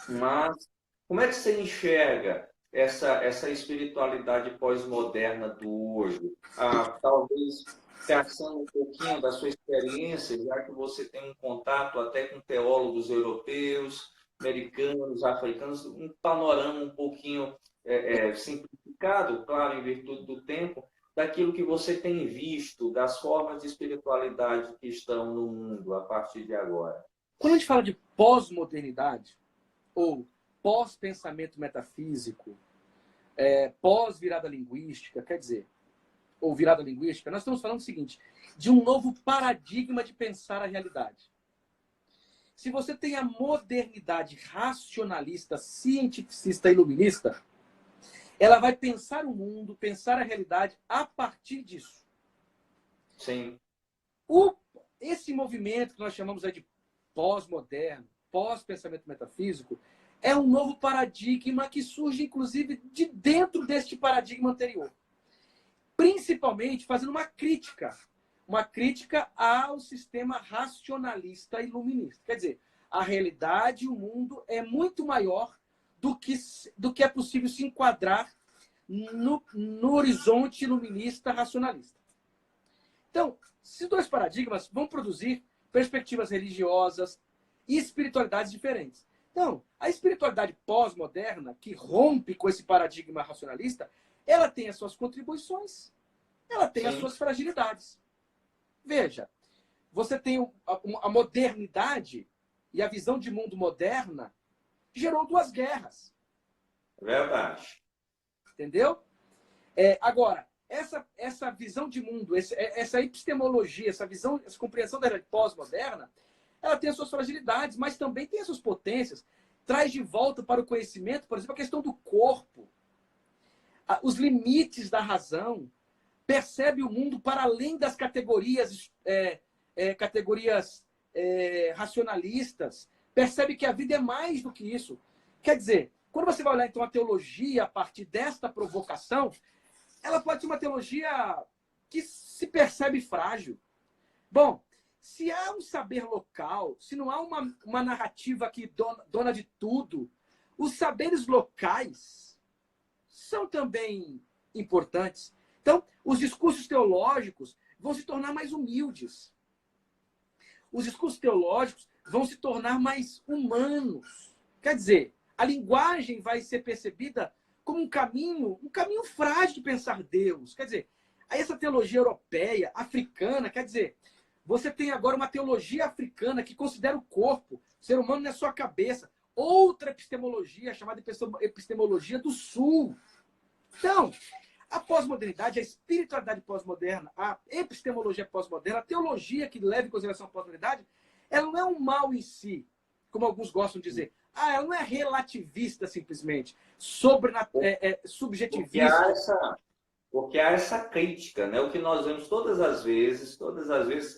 Mas como é que você enxerga essa espiritualidade pós-moderna do hoje? Talvez traçando um pouquinho da sua experiência, já que você tem um contato até com teólogos europeus, americanos, africanos, um panorama um pouquinho simplificado, claro, em virtude do tempo, daquilo que você tem visto, das formas de espiritualidade que estão no mundo a partir de agora. Quando a gente fala de pós-modernidade, ou pós-pensamento metafísico, pós-virada linguística, quer dizer, ou virada linguística, nós estamos falando o seguinte, de um novo paradigma de pensar a realidade. Se você tem a modernidade racionalista, cientificista e iluminista, ela vai pensar o mundo, pensar a realidade a partir disso. Sim. Esse movimento que nós chamamos de pós-moderno, pós-pensamento metafísico, é um novo paradigma que surge, inclusive, de dentro deste paradigma anterior. Principalmente fazendo uma crítica ao sistema racionalista e iluminista. Quer dizer, a realidade e o mundo é muito maior do que é possível se enquadrar no horizonte iluminista racionalista. Então, esses dois paradigmas vão produzir perspectivas religiosas e espiritualidades diferentes. Então, a espiritualidade pós-moderna, que rompe com esse paradigma racionalista, ela tem as suas contribuições, ela tem as suas fragilidades. Veja, você tem a modernidade e a visão de mundo moderna gerou 2 guerras. Verdade. Entendeu? Agora, essa visão de mundo, essa epistemologia, essa compreensão da realidade pós-moderna, ela tem as suas fragilidades, mas também tem as suas potências. Traz de volta para o conhecimento, por exemplo, a questão do corpo, os limites da razão, percebe o mundo para além das categorias racionalistas, percebe que a vida é mais do que isso. Quer dizer, quando você vai olhar então a teologia a partir desta provocação, ela pode ser uma teologia que se percebe frágil. Bom, se há um saber local, se não há uma narrativa que dona de tudo, os saberes locais são também importantes. Então, os discursos teológicos vão se tornar mais humildes. Os discursos teológicos vão se tornar mais humanos. Quer dizer, a linguagem vai ser percebida como um caminho frágil de pensar Deus. Quer dizer, essa teologia europeia, africana, quer dizer, você tem agora uma teologia africana que considera o corpo, o ser humano não é só a cabeça. Outra epistemologia, chamada epistemologia do Sul. Então, a pós-modernidade, a espiritualidade pós-moderna, a epistemologia pós-moderna, a teologia que leva em consideração a pós-modernidade, ela não é um mal em si, como alguns gostam de dizer. Ela não é relativista, simplesmente, subjetivista. Porque há essa crítica, né? O que nós vemos todas as vezes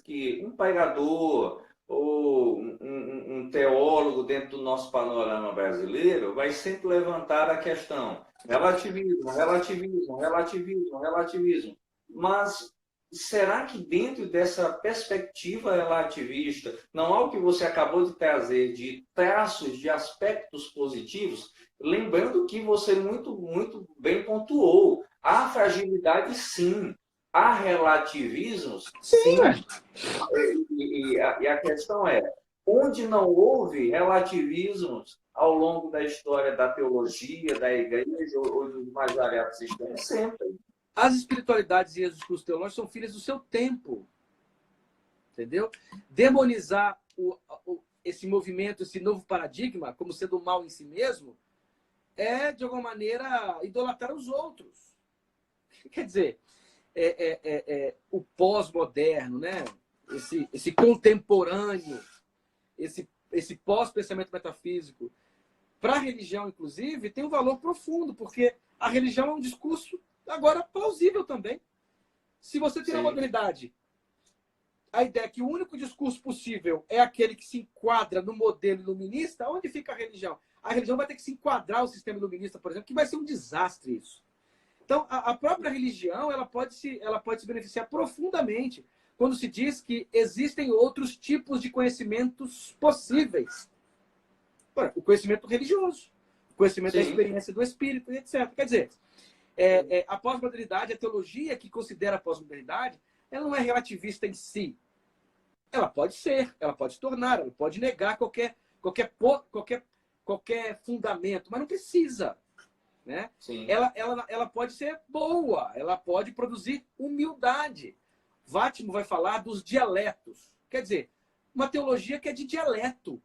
que um pregador ou um teólogo dentro do nosso panorama brasileiro vai sempre levantar a questão relativismo, relativismo, relativismo, relativismo. Mas será que dentro dessa perspectiva relativista não há o que você acabou de trazer de traços, de aspectos positivos? Lembrando que você muito, muito bem pontuou. Há fragilidade, sim. Há relativismos, sim. E a questão é, onde não houve relativismos ao longo da história da teologia, da igreja ou dos mais variados sistemas? Sempre. As espiritualidades e os discursos teológicos são filhas do seu tempo. Entendeu? Demonizar esse movimento, esse novo paradigma, como sendo mal em si mesmo, é, de alguma maneira, idolatrar os outros. Quer dizer, o pós-moderno, né? Esse contemporâneo, esse pós-pensamento metafísico, para a religião, inclusive, tem um valor profundo, porque a religião é um discurso, agora, plausível também. Se você tem na modernidade a ideia que o único discurso possível é aquele que se enquadra no modelo iluminista, onde fica a religião? A religião vai ter que se enquadrar ao sistema iluminista, por exemplo, que vai ser um desastre isso. Então, a própria religião ela pode se beneficiar profundamente quando se diz que existem outros tipos de conhecimentos possíveis. O conhecimento religioso, o conhecimento da experiência do espírito, etc. Quer dizer, a pós-modernidade, a teologia que considera a pós-modernidade, ela não é relativista em si. Ela pode ser, ela pode se tornar, ela pode negar qualquer fundamento, mas não precisa. Né? Ela pode ser boa, ela pode produzir humildade. Vátimo vai falar dos dialetos. Quer dizer, uma teologia que é de dialeto,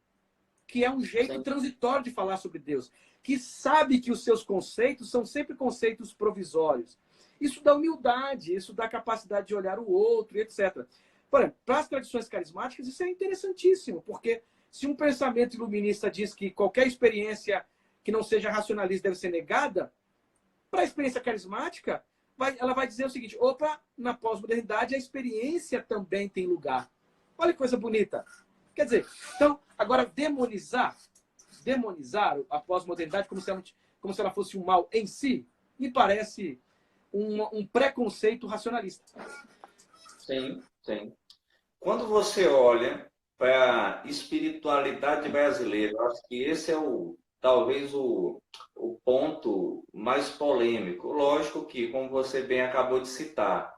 que é um jeito transitório de falar sobre Deus, que sabe que os seus conceitos são sempre conceitos provisórios. Isso dá humildade, isso dá capacidade de olhar o outro, etc. Por exemplo, para as tradições carismáticas, isso é interessantíssimo, porque se um pensamento iluminista diz que qualquer experiência que não seja racionalista deve ser negada, para a experiência carismática, ela vai dizer o seguinte: opa, na pós-modernidade a experiência também tem lugar. Olha que coisa bonita. Quer dizer, então, agora demonizar a pós-modernidade como se ela fosse um mal em si, me parece um preconceito racionalista. Sim, sim. Quando você olha para a espiritualidade brasileira, eu acho que esse é talvez o ponto mais polêmico. Lógico que, como você bem acabou de citar,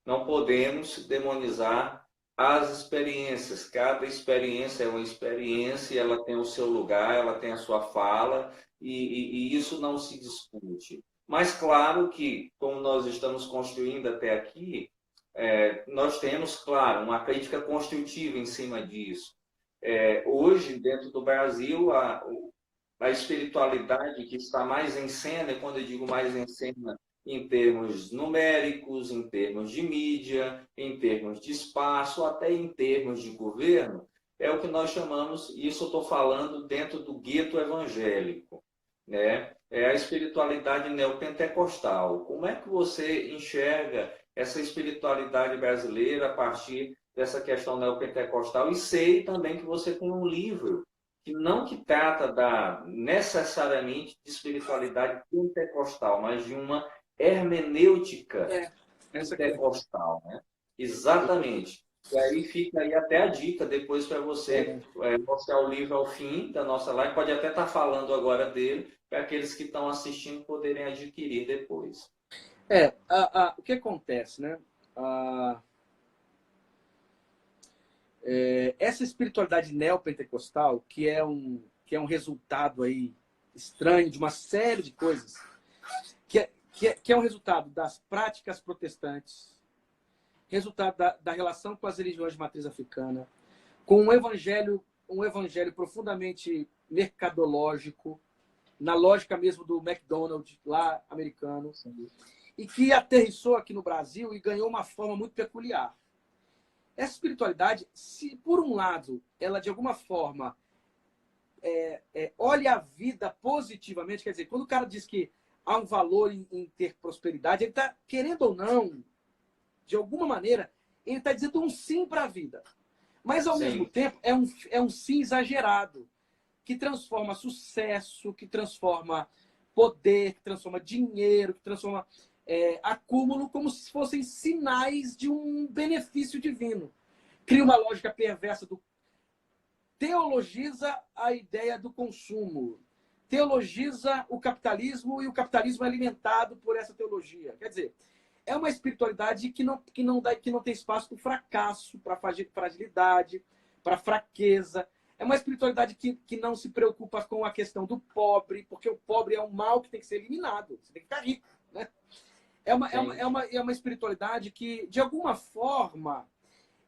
não podemos demonizar as experiências. Cada experiência é uma experiência, ela tem o seu lugar, ela tem a sua fala, e isso não se discute. Mas, claro que, como nós estamos construindo até aqui, nós temos, claro, uma crítica construtiva em cima disso. Hoje, dentro do Brasil, a espiritualidade que está mais em cena, e quando eu digo mais em cena, em termos numéricos, em termos de mídia, em termos de espaço, até em termos de governo, é o que nós chamamos, isso eu estou falando dentro do gueto evangélico, né? É a espiritualidade neopentecostal. Como é que você enxerga essa espiritualidade brasileira a partir dessa questão neopentecostal? E sei também que você tem um livro que trata necessariamente de espiritualidade pentecostal, mas de uma hermenêutica pentecostal, né? Exatamente. E aí fica aí até a dica depois para você mostrar o livro ao fim da nossa live. Pode até estar falando agora dele, para aqueles que estão assistindo poderem adquirir depois. O que acontece, né? Essa espiritualidade neopentecostal, que é um resultado aí estranho de uma série de coisas, que é um resultado das práticas protestantes, resultado da relação com as religiões de matriz africana, com um evangelho profundamente mercadológico, na lógica mesmo do McDonald's lá americano, e que aterrissou aqui no Brasil e ganhou uma forma muito peculiar. Essa espiritualidade, se por um lado ela de alguma forma olha a vida positivamente, quer dizer, quando o cara diz que há um valor em ter prosperidade, ele está, querendo ou não, de alguma maneira, ele está dizendo um sim para a vida. Mas, ao mesmo tempo, é um sim exagerado, que transforma sucesso, que transforma poder, que transforma dinheiro, que transforma acúmulo como se fossem sinais de um benefício divino. Cria uma lógica perversa teologiza a ideia do consumo, teologiza o capitalismo e o capitalismo é alimentado por essa teologia. Quer dizer, é uma espiritualidade que não tem espaço para o fracasso, para fragilidade, para fraqueza. É uma espiritualidade que não se preocupa com a questão do pobre, porque o pobre é um mal que tem que ser eliminado. Você tem que ficar rico, né? É uma espiritualidade que, de alguma forma,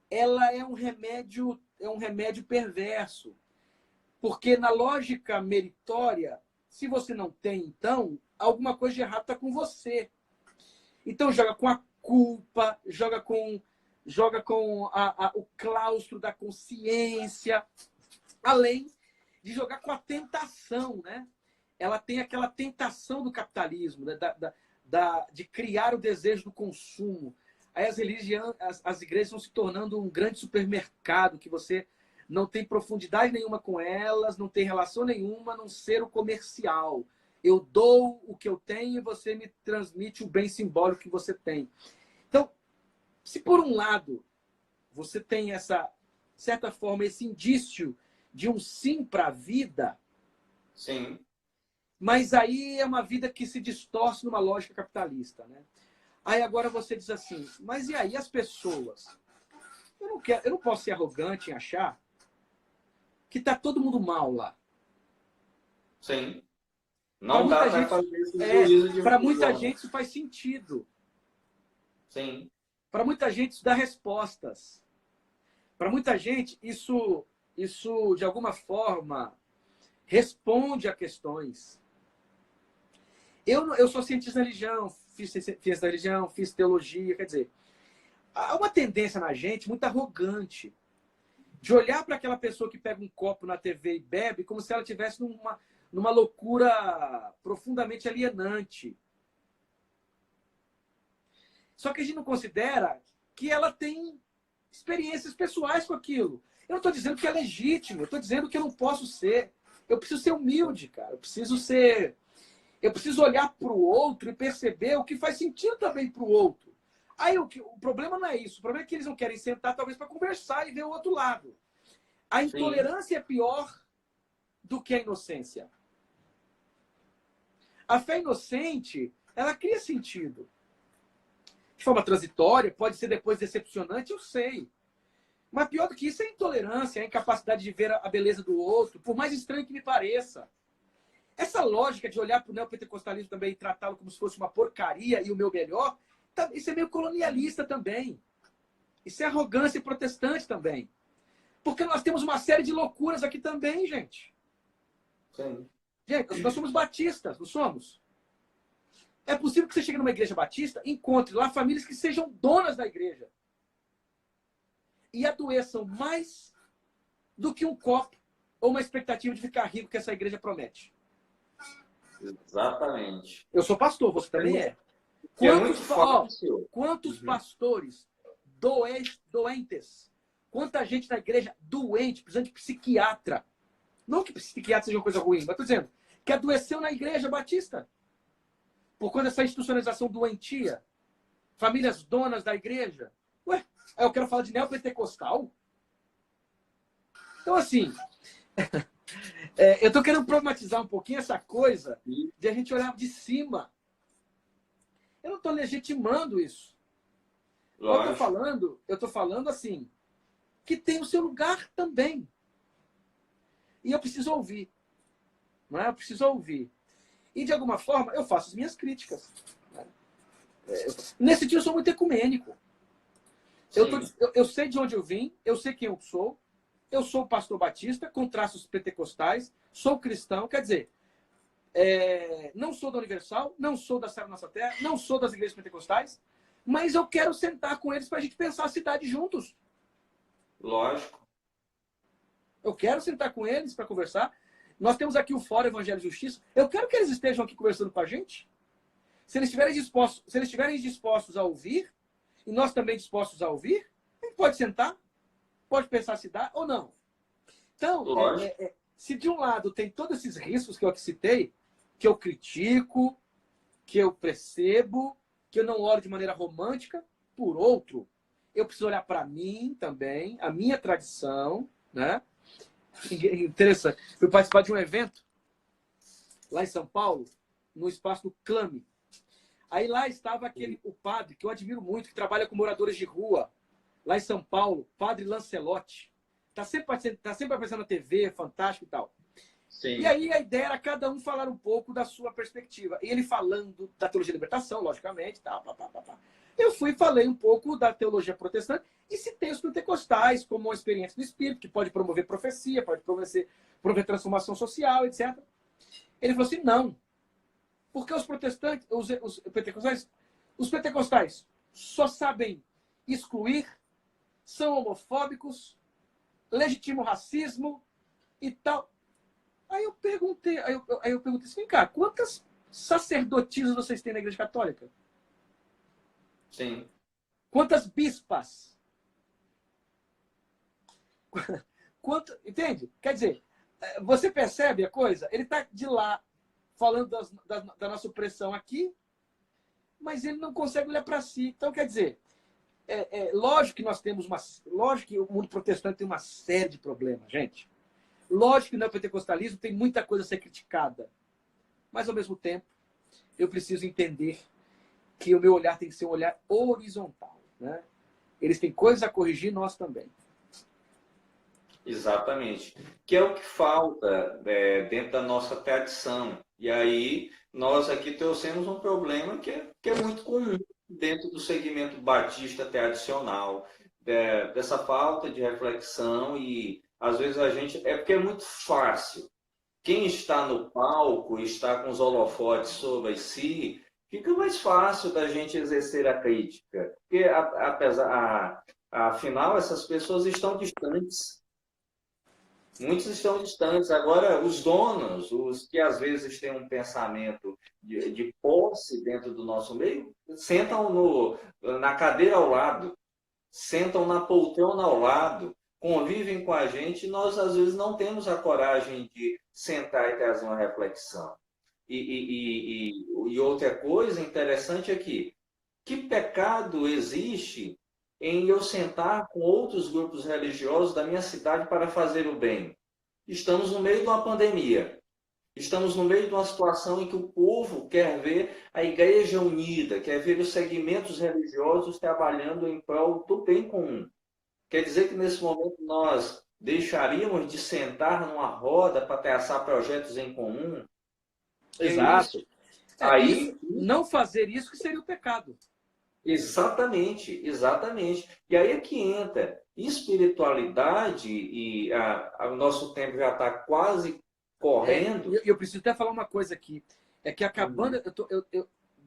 ela é um remédio perverso. Porque na lógica meritória, se você não tem, então, alguma coisa de errado está com você. Então joga com a culpa, joga com o claustro da consciência, além de jogar com a tentação, né? Ela tem aquela tentação do capitalismo, né? De criar o desejo do consumo. Aí as igrejas vão se tornando um grande supermercado que você não tem profundidade nenhuma com elas, não tem relação nenhuma, a não ser o comercial. Eu dou o que eu tenho e você me transmite o bem simbólico que você tem. Então, se por um lado você tem essa, de certa forma, esse indício de um sim para a vida, sim, mas aí é uma vida que se distorce numa lógica capitalista, né? Aí agora você diz assim, mas e aí as pessoas? Eu não posso ser arrogante em achar que está todo mundo mal lá. sim. Não dá para fazer esse juízo de para muita gente isso faz sentido. Sim. Para muita gente isso dá respostas. Para muita gente isso de alguma forma responde a questões. Eu sou cientista da religião, fiz ciência da religião, fiz teologia, quer dizer, há uma tendência na gente muito arrogante de olhar para aquela pessoa que pega um copo na TV e bebe como se ela estivesse numa loucura profundamente alienante. Só que a gente não considera que ela tem experiências pessoais com aquilo. Eu não estou dizendo que é legítimo, eu estou dizendo que eu não posso ser. Eu preciso ser humilde, cara. Eu preciso olhar para o outro e perceber o que faz sentido também para o outro. Aí o problema não é isso. O problema é que eles não querem sentar, talvez, para conversar e ver o outro lado. A intolerância é pior do que a inocência. A fé inocente, ela cria sentido. De forma transitória, pode ser depois decepcionante, eu sei. Mas pior do que isso é a intolerância, a incapacidade de ver a beleza do outro, por mais estranho que me pareça. Essa lógica de olhar para o neopentecostalismo também e tratá-lo como se fosse uma porcaria e o meu melhor, isso é meio colonialista também. Isso é arrogância protestante também. Porque nós temos uma série de loucuras aqui também, gente. Sim. Gente, nós somos batistas, não somos? É possível que você chegue numa igreja batista e encontre lá famílias que sejam donas da igreja. E adoeçam mais do que um copo ou uma expectativa de ficar rico que essa igreja promete. Exatamente. Eu sou pastor, você também é. Quantos pastores doentes? Quanta gente na igreja doente, precisando de psiquiatra? Não que psiquiatra seja uma coisa ruim, mas estou dizendo que adoeceu na igreja batista. Por conta dessa institucionalização doentia. Famílias donas da igreja. Ué, aí eu quero falar de neopentecostal? Então, assim, eu estou querendo problematizar um pouquinho essa coisa de a gente olhar de cima. Eu não estou legitimando isso. Eu estou falando assim, que tem o seu lugar também. E eu preciso ouvir. Não é? Eu preciso ouvir. E, de alguma forma, eu faço as minhas críticas. Nesse dia, eu sou muito ecumênico. Eu sei de onde eu vim, eu sei quem eu sou pastor batista, com traços pentecostais, sou cristão, quer dizer, não sou da Universal, não sou da Céu da Nossa Terra, não sou das igrejas pentecostais, mas eu quero sentar com eles para a gente pensar a cidade juntos. Lógico. Eu quero sentar com eles para conversar. Nós temos aqui o Fórum Evangelho e Justiça. Eu quero que eles estejam aqui conversando com a gente. Se eles estiverem dispostos a ouvir, e nós também dispostos a ouvir, a gente pode sentar, pode pensar se dá ou não. Então, se de um lado tem todos esses riscos que eu aqui citei, que eu critico, que eu percebo, que eu não olho de maneira romântica, por outro, eu preciso olhar para mim também, a minha tradição, né? Interessante. Fui participar de um evento lá em São Paulo, no espaço do Clame. Aí lá estava o padre, que eu admiro muito, que trabalha com moradores de rua, lá em São Paulo, padre Lancelotti. Tá sempre aparecendo na TV, fantástico e tal. Sim. E aí a ideia era cada um falar um pouco da sua perspectiva. E ele falando da teologia da libertação, logicamente, tal, pá, pá, pá, pá. Eu fui e falei um pouco da teologia protestante e citei os pentecostais como uma experiência do Espírito, que pode promover profecia, pode promover transformação social, etc. Ele falou assim, não. Porque os protestantes, os pentecostais só sabem excluir, são homofóbicos, legitimam racismo e tal. Aí eu perguntei assim, vem cá, quantas sacerdotisas vocês têm na Igreja Católica? Sim. Quantas bispas? Entende? Quer dizer, você percebe a coisa? Ele está de lá falando da nossa opressão aqui, mas ele não consegue olhar para si. Então, quer dizer, lógico que nós temos lógico que o mundo protestante tem uma série de problemas, gente. Lógico que o neopentecostalismo tem muita coisa a ser criticada. Mas, ao mesmo tempo, eu preciso entender que o meu olhar tem que ser um olhar horizontal, né? Eles têm coisas a corrigir, nós também. Exatamente. Que é o que falta dentro da nossa tradição. E aí, nós aqui trouxemos um problema que é muito comum dentro do segmento batista tradicional, dessa falta de reflexão e, às vezes, a gente... É porque é muito fácil. Quem está no palco, está com os holofotes sobre si, fica mais fácil da gente exercer a crítica. Porque, afinal, essas pessoas estão distantes. Muitos estão distantes. Agora, os donos, os que às vezes têm um pensamento de posse dentro do nosso meio, sentam na cadeira ao lado, sentam na poltrona ao lado, convivem com a gente, e nós às vezes não temos a coragem de sentar e trazer uma reflexão. E outra coisa interessante é que pecado existe em eu sentar com outros grupos religiosos da minha cidade para fazer o bem? Estamos no meio de uma pandemia. Estamos no meio de uma situação em que o povo quer ver a igreja unida, quer ver os segmentos religiosos trabalhando em prol do bem comum. Quer dizer que nesse momento nós deixaríamos de sentar numa roda para traçar projetos em comum? Exato. Aí, não fazer isso que seria o pecado. Exatamente, exatamente. E aí é que entra espiritualidade, e o nosso tempo já está quase correndo. Eu preciso até falar uma coisa aqui. É que acabando,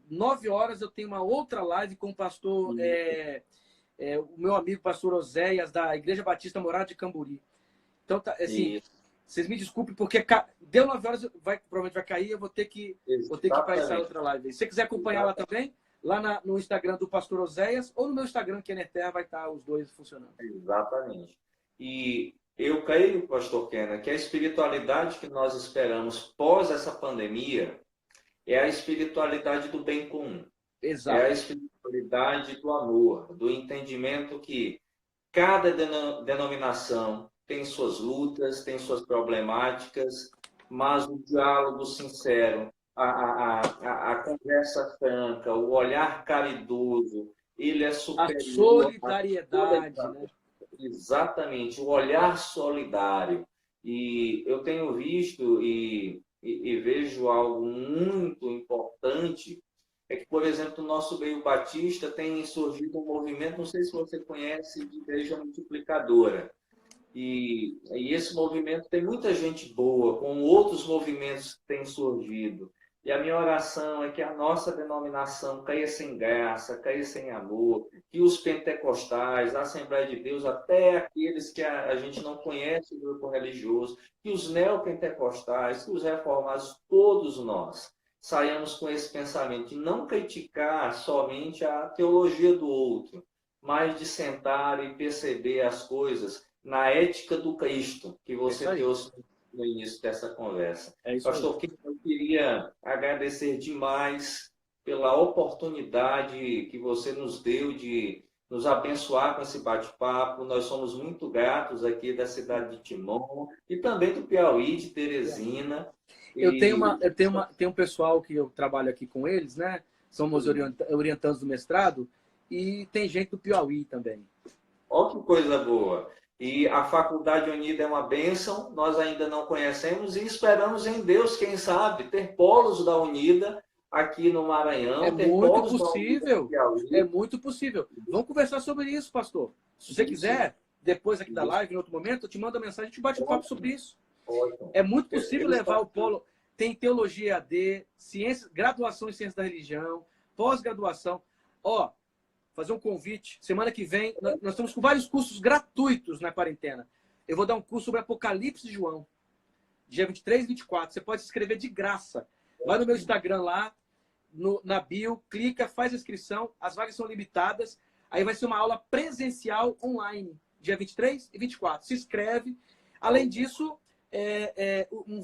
9 horas eu tenho uma outra live com o pastor, o meu amigo pastor Oséias, da Igreja Batista Morada de Camburi. Então, assim, vocês me desculpem, porque deu 9 horas, provavelmente vai cair, eu vou ter que ir para essa outra live. Se você quiser acompanhar lá também, lá no Instagram do pastor Oséias, ou no meu Instagram, Kenner Terra, vai estar os dois funcionando. Exatamente. E eu creio, pastor Kenner, que a espiritualidade que nós esperamos pós essa pandemia é a espiritualidade do bem comum. Exato. É a espiritualidade do amor, do entendimento que cada denominação tem suas lutas, tem suas problemáticas, mas o diálogo sincero, a conversa franca, o olhar caridoso, ele é superior. A solidariedade, né? Exatamente, o olhar solidário. E eu tenho visto e vejo algo muito importante, é que, por exemplo, no nosso meio batista tem surgido um movimento, não sei se você conhece, de igreja multiplicadora. E esse movimento tem muita gente boa, como outros movimentos que têm surgido. E a minha oração é que a nossa denominação caia sem graça, caia sem amor, que os pentecostais, a Assembleia de Deus, até aqueles que a gente não conhece o grupo religioso, que os neopentecostais, que os reformados, todos nós, saiamos com esse pensamento de não criticar somente a teologia do outro, mas de sentar e perceber as coisas na ética do Cristo, que você trouxe no início dessa conversa. Pastor Kim, eu queria agradecer demais pela oportunidade que você nos deu de nos abençoar com esse bate-papo. Nós somos muito gratos aqui da cidade de Timon e também do Piauí, de Teresina. Eu tenho um pessoal que eu trabalho aqui com eles, né? Somos orientandos do mestrado e tem gente do Piauí também. Olha que coisa boa. E a Faculdade Unida é uma bênção, nós ainda não conhecemos e esperamos em Deus, quem sabe, ter polos da Unida aqui no Maranhão. É ter muito polos possível. Da Unida. É muito possível. Vamos conversar sobre isso, pastor. Se você quiser, depois aqui da live, em outro momento, eu te mando a mensagem, a gente bate um papo sobre isso. Ótimo. É muito possível levar o polo. Tem teologia AD, graduação em ciência da religião, pós-graduação. Ó, fazer um convite. Semana que vem, nós estamos com vários cursos gratuitos na quarentena. Eu vou dar um curso sobre Apocalipse de João, dia 23 e 24. Você pode se inscrever de graça. Vai no meu Instagram lá, na bio, clica, faz a inscrição. As vagas são limitadas. Aí vai ser uma aula presencial online, dia 23 e 24. Se inscreve. Além disso,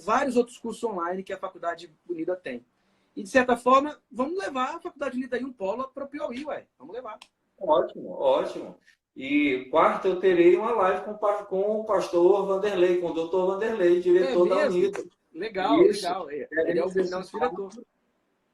vários outros cursos online que a Faculdade Unida tem. E, de certa forma, vamos levar a Faculdade Unida aí um polo para o Piauí, ué. Vamos levar. Ótimo, ótimo. E quarta eu terei uma live com o pastor Vanderlei, com o doutor Vanderlei, diretor da Unida. Legal, legal. Ele é o nosso diretor.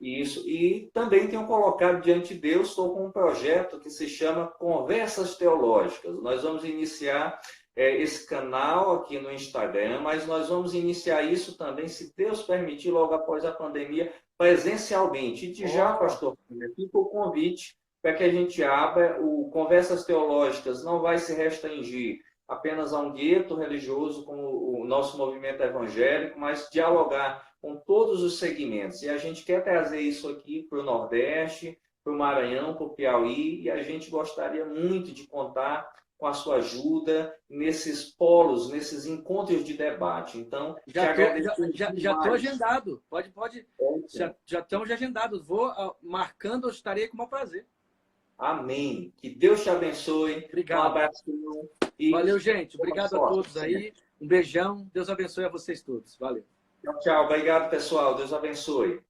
Isso. E também tenho colocado diante de Deus, estou com um projeto que se chama Conversas Teológicas. Nós vamos iniciar esse canal aqui no Instagram, mas nós vamos iniciar isso também, se Deus permitir, logo após a pandemia, presencialmente. E já, pastor, fica o convite para que a gente abra. O Conversas Teológicas não vai se restringir apenas a um gueto religioso como o nosso movimento evangélico, mas dialogar com todos os segmentos. E a gente quer trazer isso aqui para o Nordeste, para o Maranhão, para o Piauí, e a gente gostaria muito de contar com a sua ajuda nesses polos, nesses encontros de debate. Então, já estou agendado. Pode. Já estamos agendados. Vou marcando, eu estarei com o maior prazer. Amém. Que Deus te abençoe. Obrigado. Um abraço. Valeu, gente. Obrigado a todos aí. Um beijão. Deus abençoe a vocês todos. Valeu. Tchau, tchau. Obrigado, pessoal. Deus abençoe.